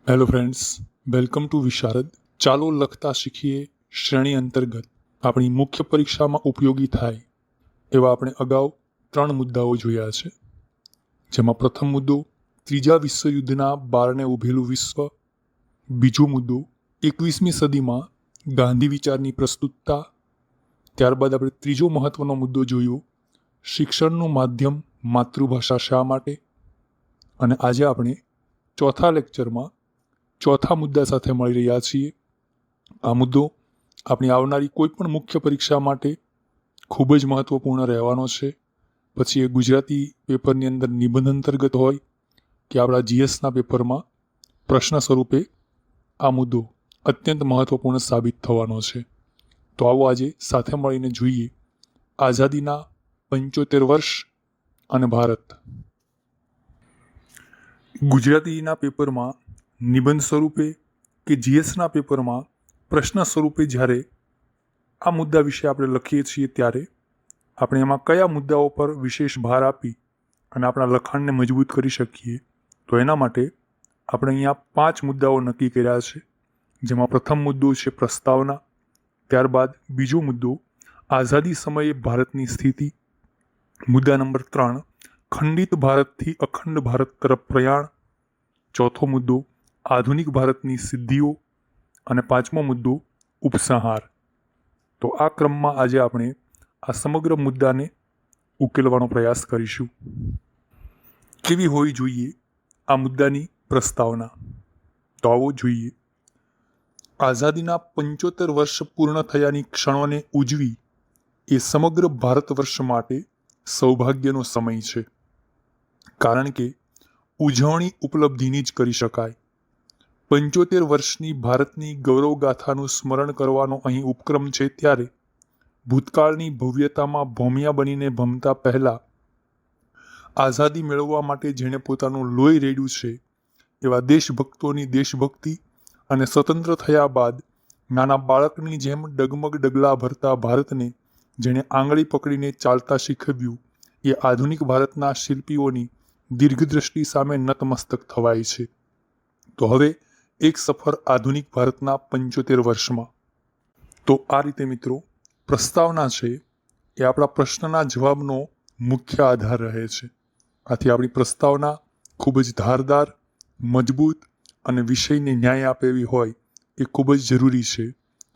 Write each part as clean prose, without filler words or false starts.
Hello friends, welcome to વિશારદ. ચાલો લખતા શીખીએ શ્રેણી અંતર્ગત આપણી મુખ્ય પરીક્ષામાં ઉપયોગી થાય એવા આપણે અગાઉ 3 મુદ્દાઓ જોયા છે. જેમાં પ્રથમ મુદ્દો ત્રીજા વિશ્વયુદ્ધના બારણે ઊભેલું વિશ્વ, બીજો મુદ્દો 21મી સદીમાં ગાંધી વિચારની પ્રસ્તુતતા, ત્યારબાદ આપણે ત્રીજો મહત્વનો મુદ્દો જોયો શિક્ષણનું માધ્યમ માતૃભાષા શા માટે, અને આજે આપણે ચોથા લેક્ચરમાં ચોથા મુદ્દા સાથે મળી રહ્યા છીએ. આ મુદ્દો આપણી આવનારી કોઈ પણ મુખ્ય પરીક્ષા માટે ખૂબ જ મહત્વપૂર્ણ રહેવાનો છે. પછી એ ગુજરાતી પેપરની અંદર નિબંધ અંતર્ગત હોય કે આપણા જીએસના પેપરમાં પ્રશ્ન સ્વરૂપે આ મુદ્દો અત્યંત મહત્વપૂર્ણ સાબિત થવાનો છે. તો આવો આજે સાથે મળીને જોઈએ આઝાદીના 75 વર્ષ અને ભારત. ગુજરાતીના પેપરમાં નિબંધ સ્વરૂપે કે જીએસના પેપરમાં પ્રશ્ન સ્વરૂપે જ્યારે આ મુદ્દા વિશે આપણે લખીએ છીએ ત્યારે આપણે એમાં કયા મુદ્દાઓ પર વિશેષ ભાર આપી અને આપણા લખાણને મજબૂત કરી શકીએ. તો એના માટે આપણે અહીંયા 5 મુદ્દાઓ નક્કી કર્યા છે. જેમાં પ્રથમ મુદ્દો છે પ્રસ્તાવના, ત્યારબાદ બીજો મુદ્દો આઝાદી સમયે ભારતની સ્થિતિ, મુદ્દા નંબર 3 ખંડિત ભારતથી અખંડ ભારત તરફ પ્રયાણ, ચોથો મુદ્દો આધુનિક ભારતની સિદ્ધિઓ, અને પાંચમો મુદ્દો ઉપસંહાર. તો આ ક્રમમાં આજે આપણે આ સમગ્ર મુદ્દાને ઉકેલવાનો પ્રયાસ કરીશું. કેવી હોવી જોઈએ આ મુદ્દાની પ્રસ્તાવના? તો આવો જોઈએ. આઝાદીના 75 વર્ષ પૂર્ણ થયાની ક્ષણોને ઉજવી એ સમગ્ર ભારત વર્ષ માટે સૌભાગ્યનો સમય છે. કારણ કે ઉજવણી ઉપલબ્ધિની જ કરી શકાય. 75 વર્ષની ભારતની ગૌરવગાથાનું સ્મરણ કરવાનો અહીં ઉપક્રમ છે. ત્યારે ભૂતકાળની ભવ્યતામાં ભોમિયા બનીને ભમતા પહેલાં આઝાદી મેળવવા માટે જેણે પોતાનું લોહી રેડ્યું છે એવા દેશભક્તોની દેશભક્તિ અને સ્વતંત્ર થયા બાદ નાના બાળકની જેમ ડગમગ ડગલા ભરતા ભારતને જેણે આંગળી પકડીને ચાલતા શીખવ્યું એ આધુનિક ભારતના શિલ્પીઓની દીર્ઘદ્રષ્ટિ સામે નતમસ્તક થવાય છે. તો હવે એક સફર આધુનિક ભારતના 75 વર્ષમાં. તો આ રીતે મિત્રો પ્રસ્તાવના છે એ આપણા પ્રશ્નના જવાબનો મુખ્ય આધાર રહે છે. આથી આપણી પ્રસ્તાવના ખૂબ જ ધારદાર, મજબૂત અને વિષયને ન્યાય આપે એવી હોય એ ખૂબ જ જરૂરી છે.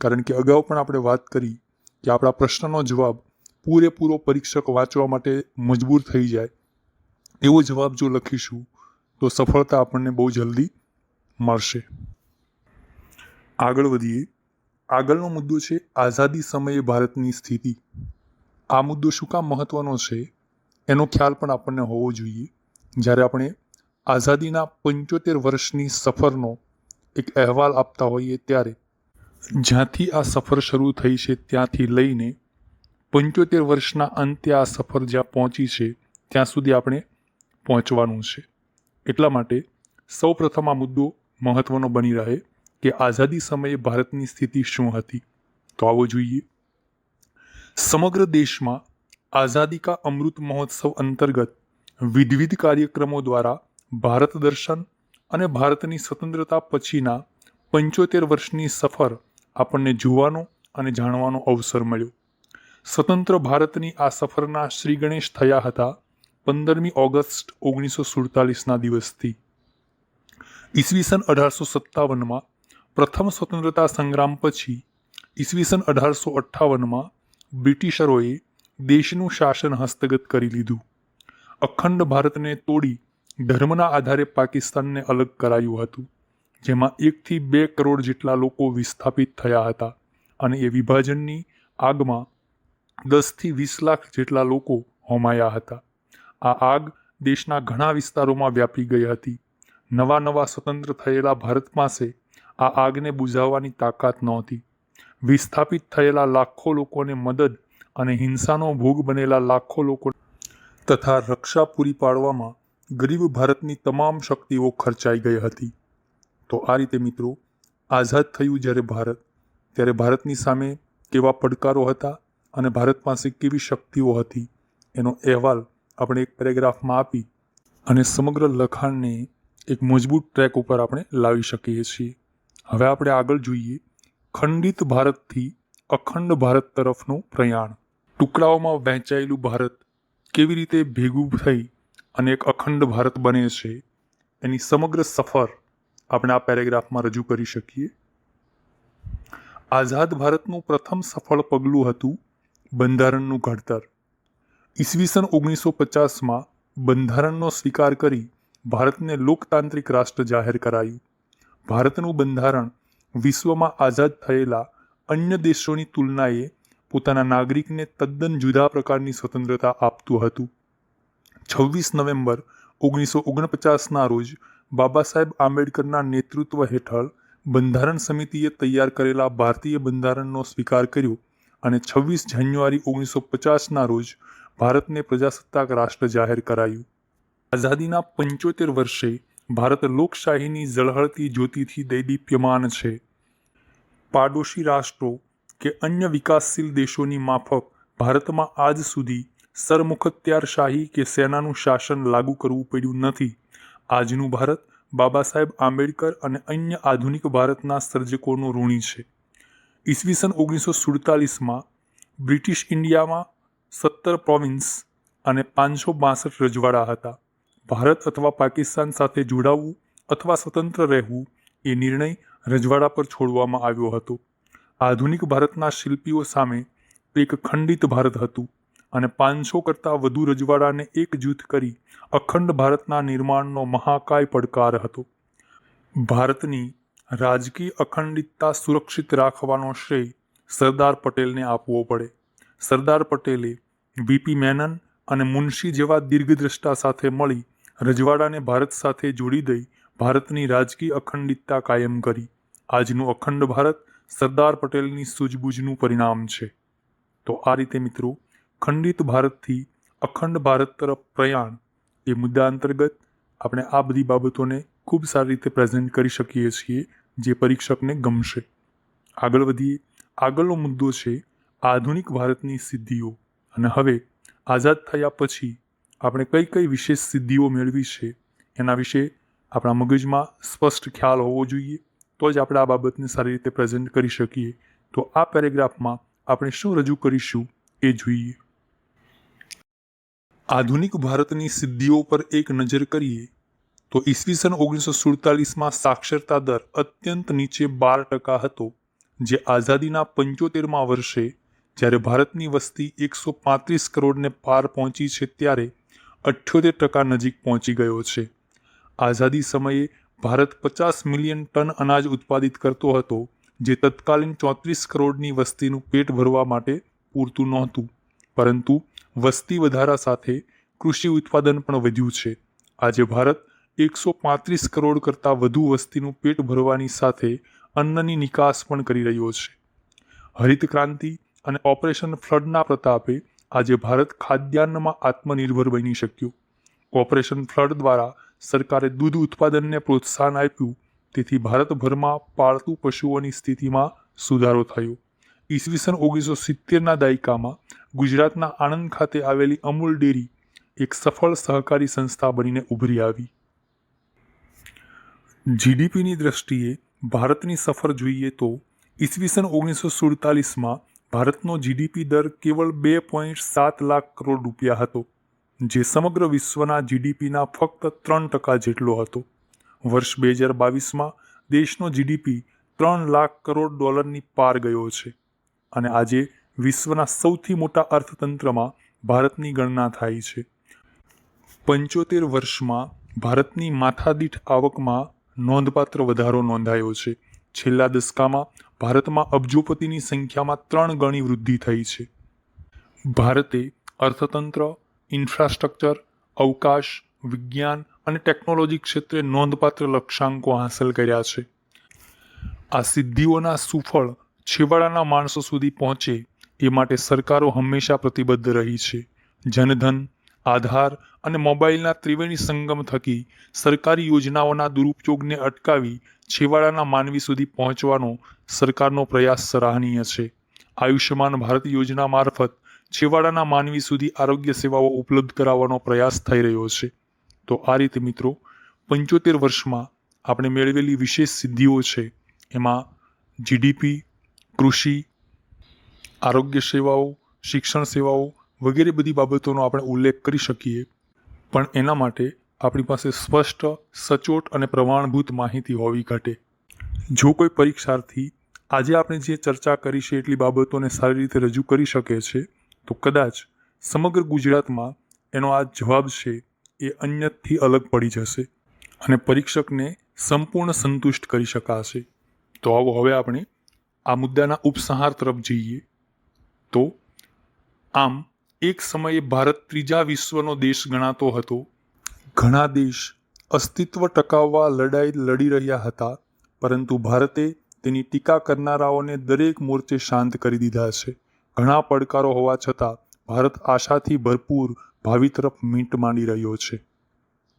કારણ કે અગાઉ પણ આપણે વાત કરી કે આપણા પ્રશ્નનો જવાબ પૂરેપૂરો પરીક્ષક વાંચવા માટે મજબૂર થઈ જાય એવો જવાબ જો લખીશું તો સફળતા આપણને બહુ જલ્દી મળશે. આગળ વધીએ. આગળનો મુદ્દો છે આઝાદી સમયે ભારતની સ્થિતિ. આ મુદ્દો શું કામ મહત્વનો છે એનો ખ્યાલ પણ આપણને હોવો જોઈએ. જ્યારે આપણે આઝાદીના 75 વર્ષની સફરનો એક અહેવાલ આપતા હોઈએ ત્યારે જ્યાંથી આ સફર શરૂ થઈ છે ત્યાંથી લઈને 75 વર્ષના અંતે આ સફર જ્યાં પહોંચી છે ત્યાં સુધી આપણે પહોંચવાનું છે. એટલા માટે સૌ પ્રથમ આ મુદ્દો મહત્વનો બની રહે કે આઝાદી સમયે ભારતની સ્થિતિ શું હતી. તો આવો જોઈએ. સમગ્ર દેશમાં આઝાદી કા અમૃત મહોત્સવ અંતર્ગત વિવિધ કાર્યક્રમો દ્વારા ભારત દર્શન અને ભારતની સ્વતંત્રતા પછીના 75 વર્ષની સફર આપણને જોવાનો અને જાણવાનો અવસર મળ્યો. સ્વતંત્ર ભારતની આ સફરના શ્રી ગણેશ થયા હતા 15મી ઓગસ્ટ 1947ના દિવસથી. ઈસવીસન 1857માં પ્રથમ સ્વતંત્રતા સંગ્રામ પછી ઈસવીસન 1858માં બ્રિટિશરોએ દેશનું શાસન હસ્તગત કરી લીધું. અખંડ ભારતને તોડી ધર્મના આધારે પાકિસ્તાનને અલગ કરાયું હતું, જેમાં 1 થી 2 કરોડ જેટલા લોકો વિસ્થાપિત થયા હતા અને એ વિભાજનની આગમાં 10 થી 20 લાખ જેટલા લોકો હોમાયા હતા. આ આગ દેશના ઘણા વિસ્તારોમાં વ્યાપી ગઈ હતી. નવા સ્વતંત્ર થયેલા ભારત પાસે આ આગને બુઝાવવાની તાકાત નહોતી. વિસ્થાપિત થયેલા લાખો લોકોને મદદ અને હિંસાનો ભોગ બનેલા લાખો લોકો તથા રક્ષા પૂરી પાડવામાં ગરીબ ભારતની તમામ શક્તિઓ ખર્ચાઈ ગઈ હતી. તો આ રીતે મિત્રો આઝાદ થયું જ્યારે ભારત, ત્યારે ભારતની સામે કેવા પડકારો હતા અને ભારત પાસે કેવી શક્તિઓ હતી એનો અહેવાલ આપણે એક પેરેગ્રાફમાં આપી અને સમગ્ર લખાણને એક મજબૂત ટ્રેક ઉપર આપણે લાવી શકીએ છીએ. હવે આપણે આગળ જોઈએ ખંડિત ભારતથી અખંડ ભારત તરફનું પ્રયાણ. ટુકડાઓમાં વહેંચાયેલું ભારત કેવી રીતે ભેગું થઈ અને એક અખંડ ભારત બને છે એની સમગ્ર સફર આપણે આ પેરેગ્રાફમાં રજૂ કરી શકીએ. આઝાદ ભારતનું પ્રથમ સફળ પગલું હતું બંધારણનું ઘડતર. ઈસવીસન 1950માં બંધારણનો સ્વીકાર કરી ભારતને લોકતાંત્રિક રાષ્ટ્ર જાહેર કરાયું. ભારતનું બંધારણ વિશ્વમાં આઝાદ થયેલા અન્ય દેશોની તુલનાએ પોતાના નાગરિકને તદ્દન જુદા પ્રકારની સ્વતંત્રતા આપતું હતું. 26 નવેમ્બર 1949ના રોજ બાબા સાહેબ આંબેડકરના નેતૃત્વ હેઠળ બંધારણ સમિતિએ તૈયાર કરેલા ભારતીય બંધારણનો સ્વીકાર કર્યો અને 26 જાન્યુઆરી 1950ના રોજ ભારતને પ્રજાસત્તાક રાષ્ટ્ર જાહેર કરાયું. આઝાદીના 75 વર્ષે ભારત લોકશાહીની ઝળહળતી જ્યોતિથી દૈદીપ્યમાન છે. પાડોશી રાષ્ટ્રો કે અન્ય વિકાસશીલ દેશોની માફક ભારતમાં આજ સુધી સરમુખત્યારશાહી કે સેનાનું શાસન લાગુ કરવું પડ્યું નથી. આજનું ભારત બાબા સાહેબ આંબેડકર અને અન્ય આધુનિક ભારતના સર્જકોનું ઋણી છે. ઈસવીસન 1947માં બ્રિટિશ ઇન્ડિયામાં 17 પ્રોવિન્સ અને 562 રજવાડા હતા. ભારત અથવા પાકિસ્તાન સાથે જોડાવું અથવા સ્વતંત્ર રહેવું એ નિર્ણય રજવાડા પર છોડવામાં આવ્યો હતો. આધુનિક ભારતના શિલ્પીઓ સામે એક ખંડિત ભારત હતું અને 500 કરતાં વધુ રજવાડાને એકજૂથ કરી અખંડ ભારતના નિર્માણનો મહાકાય પડકાર હતો. ભારતની રાજકીય અખંડિતતા સુરક્ષિત રાખવાનો શ્રેય સરદાર પટેલને આપવો પડે. સરદાર પટેલે વીપી મેનન અને મુનશી જેવા દીર્ઘદ્રષ્ટા સાથે મળી રજવાડાને ભારત સાથે જોડી દઈ ભારતની રાજકીય અખંડિતતા કાયમ કરી. આજનું અખંડ ભારત સરદાર પટેલની સૂઝબૂઝનું પરિણામ છે. તો આ રીતે મિત્રો ખંડિત ભારતથી અખંડ ભારત તરફ પ્રયાણ એ મુદ્દા અંતર્ગત આપણે આ બધી બાબતોને ખૂબ સારી રીતે પ્રેઝન્ટ કરી શકીએ છીએ જે પરીક્ષકને ગમશે. આગળ વધીએ. આગળનો મુદ્દો છે આધુનિક ભારતની સિદ્ધિઓ અને હવે આઝાદ થયા પછી આપણે કઈ કઈ વિશેષ સિદ્ધિઓ મેળવી છે એના વિશે આપણા મગજમાં સ્પષ્ટ ખ્યાલ હોવો જોઈએ. તો જ આપણે આ બાબતને સારી રીતે પ્રેઝન્ટ કરી શકીએ. તો આ પેરેગ્રાફમાં આપણે શું રજૂ કરીશું એ જોઈએ. આધુનિક ભારતની સિદ્ધિઓ પર એક નજર કરીએ તો ઈસવીસન 1947માં સાક્ષરતા દર અત્યંત નીચે 12% હતો, જે આઝાદીના 75મા વર્ષે જ્યારે ભારતની વસ્તી 135 કરોડને પાર પહોંચી છે ત્યારે 78% નજીક પહોંચી ગયો છે. આઝાદી સમયે ભારત 50 મિલિયન ટન અનાજ ઉત્પાદિત કરતો હતો, જે તત્કાલીન 34 કરોડની વસ્તીનું પેટ ભરવા માટે પૂરતું નહોતું. પરંતુ વસ્તી વધારા સાથે કૃષિ ઉત્પાદન પણ વધ્યું છે. આજે ભારત 135 કરોડ કરતાં વધુ વસ્તીનું પેટ ભરવાની સાથે અન્નની નિકાસ પણ કરી રહ્યો છે. હરિત ક્રાંતિ અને ઓપરેશન ફ્લડના પ્રતાપે આજે ભારત ખાદ્યાન્નમાં આત્મનિર્ભર બની શક્યું. ઓપરેશન ફ્લડ દ્વારા સરકારે દૂધ ઉત્પાદનને પ્રોત્સાહન આપ્યું, તેથી ભારતભરમાં પાળતુ પશુઓની સ્થિતિમાં સુધારો થયો. ઈસવીસન 1970ના દાયકામાં ગુજરાતના આણંદ ખાતે આવેલી અમૂલ ડેરી એક સફળ સહકારી સંસ્થા બનીને ઉભરી આવી. જીડીપીની દ્રષ્ટિએ ભારતની સફર જોઈએ તો ઈસવીસન 1947માં ભારતનો જીડીપી દર કેવળ 2.7 લાખ કરોડ રૂપિયા હતો, જે સમગ્ર વિશ્વના જીડીપીના ફક્ત 3% જેટલો હતો. વર્ષ 2022માં દેશનો જીડીપી $3 લાખ કરોડ પાર ગયો છે અને આજે વિશ્વના સૌથી મોટા અર્થતંત્રમાં ભારતની ગણના થાય છે. 75 વર્ષમાં ભારતની માથાદીઠ આવકમાં નોંધપાત્ર વધારો નોંધાયો છે. છેલ્લા દસકામાં ભારતમાં અબજોપતિની સંખ્યામાં 3 ગણી વૃદ્ધિ થઈ છે. ભારતે અર્થતંત્ર, ઇન્ફ્રાસ્ટ્રક્ચર, અવકાશ, વિજ્ઞાન અને ટેકનોલોજી ક્ષેત્રે નોંધપાત્ર લક્ષ્યાંકો હાંસલ કર્યા છે. આ સિદ્ધિઓના સુફળ છેવાડાના માણસો સુધી પહોંચે એ માટે સરકારો હંમેશા પ્રતિબદ્ધ રહી છે. જનધન, આધાર અને મોબાઈલના ત્રિવેણી સંગમ થકી સરકારી યોજનાઓના દુરુપયોગને અટકાવી છેવાડાના માનવી સુધી પહોંચવાનો સરકારનો પ્રયાસ સરાહનીય છે. આયુષ્યમાન ભારત યોજના મારફત છેવાડાના માનવી સુધી આરોગ્ય સેવાઓ ઉપલબ્ધ કરાવવાનો પ્રયાસ થઈ રહ્યો છે. તો આ રીતે મિત્રો 75 વર્ષમાં આપણે મેળવેલી વિશેષ સિદ્ધિઓ છે એમાં જીડીપી, કૃષિ, આરોગ્ય સેવાઓ, શિક્ષણ સેવાઓ વગેરે બધી બાબતોનો આપણે ઉલ્લેખ કરી શકીએ, પણ એના માટે આપણી પાસે સ્પષ્ટ, સચોટ અને પ્રમાણભૂત માહિતી હોવી ઘટે. જો કોઈ પરીક્ષાર્થી આજે આપણે જે ચર્ચા કરી છે એટલી બાબતોને સારી રીતે રજૂ કરી શકે છે તો કદાચ સમગ્ર ગુજરાતમાં એનો આ જવાબ છે એ અન્યથી અલગ પડી જશે અને પરીક્ષકને સંપૂર્ણ સંતુષ્ટ કરી શકાશે. તો આવો હવે આપણે આ મુદ્દાના ઉપસંહાર તરફ જઈએ. તો આમ એક સમયે ભારત ત્રીજા વિશ્વનો દેશ ગણાતો હતો. ઘણા દેશ અસ્તિત્વ ટકાવવા લડાઈ લડી રહ્યા હતા, પરંતુ ભારતે તેની ટીકા કરનારાઓને દરેક મોરચે શાંત કરી દીધા છે. ઘણા પડકારો હોવા છતાં ભારત આશાથી ભરપૂર ભાવિ તરફ મીંટ માંડી રહ્યો છે.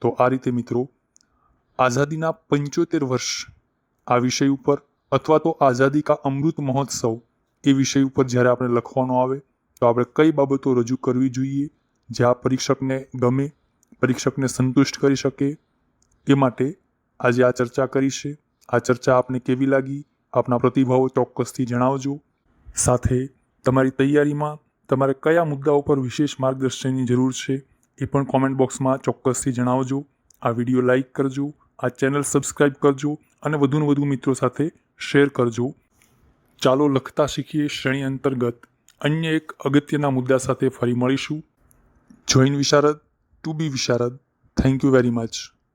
તો આ રીતે મિત્રો, આઝાદીના 75 વર્ષ આ વિષય ઉપર અથવા તો આઝાદી કા અમૃત મહોત્સવ એ વિષય ઉપર જ્યારે આપણે લખવાનો આવે તો આપણે કઈ બાબતો રજૂ કરવી જોઈએ જે આ પરીક્ષકને ગમે, પરીક્ષકને સંતુષ્ટ કરી શકે, એ માટે આજે આ ચર્ચા કરી છે. આ ચર્ચા આપને કેવી લાગી? આપના પ્રતિભાવો ચોક્કસથી જણાવજો. સાથે તમારી તૈયારીમાં તમારે કયા મુદ્દાઓ પર વિશેષ માર્ગદર્શનની જરૂર છે એ પણ કોમેન્ટ બોક્સમાં ચોક્કસથી જણાવજો. આ વિડીયો લાઈક કરજો, આ ચેનલ સબસ્ક્રાઈબ કરજો અને વધુને વધુ મિત્રો સાથે શેર કરજો. ચાલો લખતા શીખીએ શ્રેણી અંતર્ગત અન્ય એક અગત્યના મુદ્દા સાથે ફરી મળીશું. Join Visharad, to be Visharad. Thank you very much.